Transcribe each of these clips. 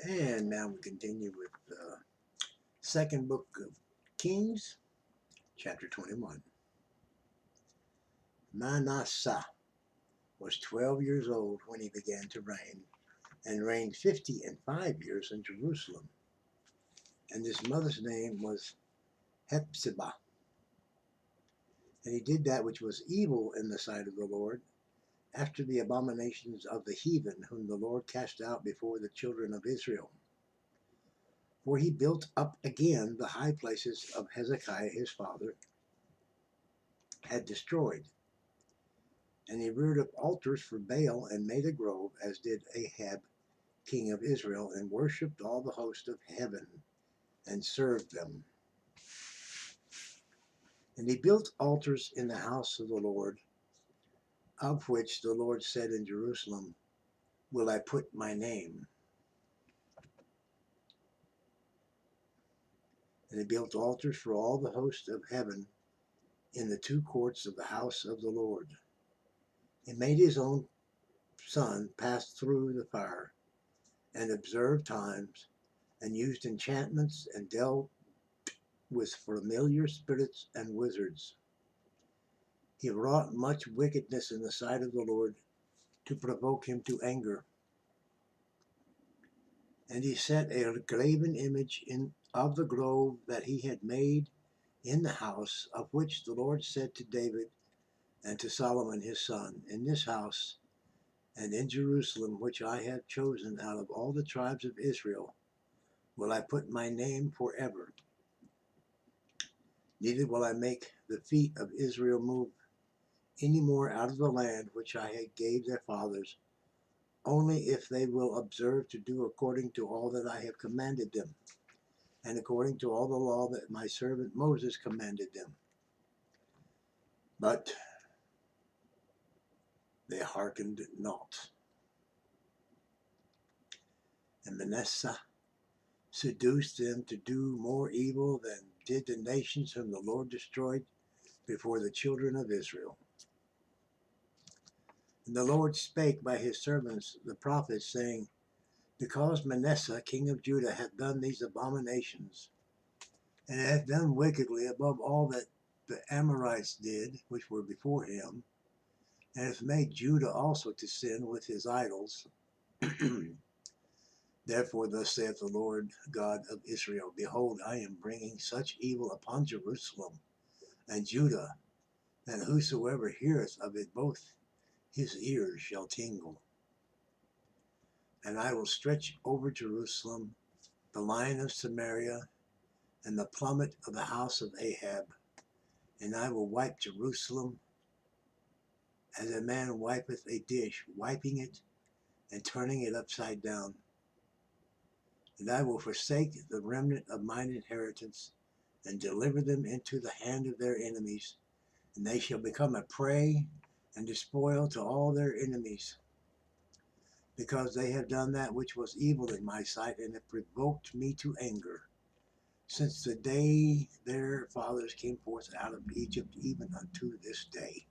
And now we continue with the second book of Kings, chapter 21. Manasseh was 12 years old when he began to reign, and reigned 50 and 5 years in Jerusalem. And his mother's name was Hephzibah. And he did that which was evil in the sight of the Lord, after the abominations of the heathen, whom the Lord cast out before the children of Israel. For he built up again the high places of Hezekiah his father had destroyed. And he reared up altars for Baal and made a grove, as did Ahab, king of Israel, and worshipped all the host of heaven, and served them. And he built altars in the house of the Lord, of which the Lord said in Jerusalem, will I put my name. And he built altars for all the host of heaven in the two courts of the house of the Lord. He made his own son pass through the fire, and observed times, and used enchantments, and dealt with familiar spirits and wizards. He wrought much wickedness in the sight of the Lord, to provoke him to anger. And he set a graven image of the grove that he had made in the house, of which the Lord said to David and to Solomon his son, in this house and in Jerusalem, which I have chosen out of all the tribes of Israel, will I put my name forever. Neither will I make the feet of Israel move any more out of the land which I had gave their fathers, only if they will observe to do according to all that I have commanded them, and according to all the law that my servant Moses commanded them. But they hearkened not. And Manasseh seduced them to do more evil than did the nations whom the Lord destroyed before the children of Israel. And the Lord spake by his servants the prophets, saying, because Manasseh king of Judah hath done these abominations, and hath done wickedly above all that the Amorites did, which were before him, and hath made Judah also to sin with his idols. Therefore thus saith the Lord God of Israel, behold, I am bringing such evil upon Jerusalem and Judah, that whosoever heareth of it, both his ears shall tingle. And I will stretch over Jerusalem the line of Samaria, and the plummet of the house of Ahab, and I will wipe Jerusalem as a man wipeth a dish, wiping it and turning it upside down. And I will forsake the remnant of mine inheritance, and deliver them into the hand of their enemies, and they shall become a prey and a spoil to all their enemies, because they have done that which was evil in my sight, and have provoked me to anger, since the day their fathers came forth out of Egypt, even unto this day.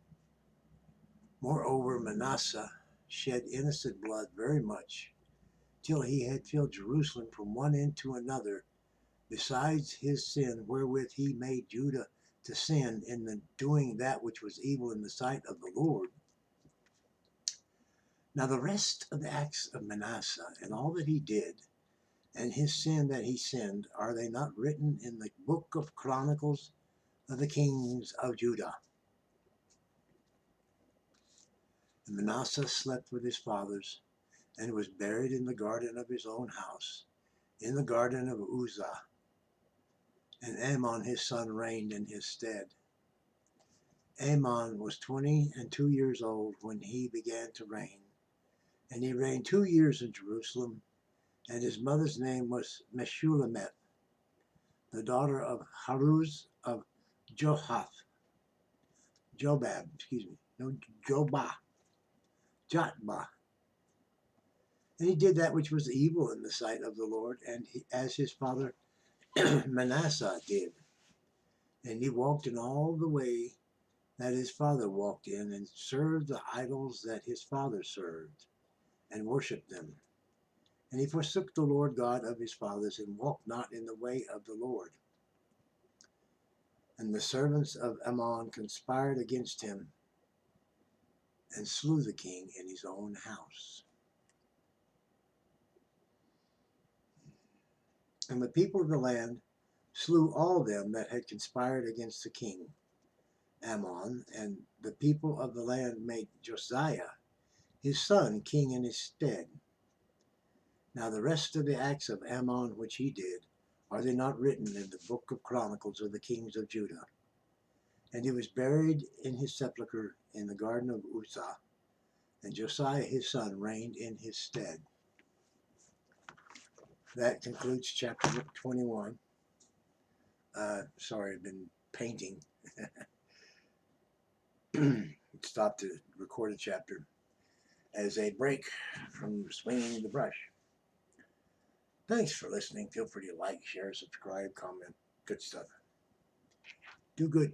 Moreover, Manasseh shed innocent blood very much, till he had filled Jerusalem from one end to another, besides his sin wherewith he made Judah to sin in the doing that which was evil in the sight of the Lord. Now the rest of the acts of Manasseh, and all that he did, and his sin that he sinned, are they not written in the book of Chronicles of the kings of Judah? And Manasseh slept with his fathers, and was buried in the garden of his own house, in the garden of Uzzah. And Amon his son reigned in his stead. Amon was 22 years old when he began to reign, and he reigned 2 years in Jerusalem. And his mother's name was Meshullemeth, the daughter of Haruz of Jobab, Jotbah. And he did that which was evil in the sight of the Lord, and as his father Manasseh did. And he walked in all the way that his father walked in, and served the idols that his father served, and worshipped them. And he forsook the Lord God of his fathers, and walked not in the way of the Lord. And the servants of Ammon conspired against him, and slew the king in his own house. And the people of the land slew all them that had conspired against the king Ammon, and the people of the land made Josiah his son king in his stead. Now the rest of the acts of Ammon which he did, are they not written in the book of Chronicles of the kings of Judah? And he was buried in his sepulchre in the garden of Uzzah, and Josiah his son reigned in his stead. That concludes chapter 21. Sorry, I've been painting. Stopped to record a chapter as a break from swinging the brush. Thanks for listening. Feel free to like, share, subscribe, comment. Good stuff. Do good.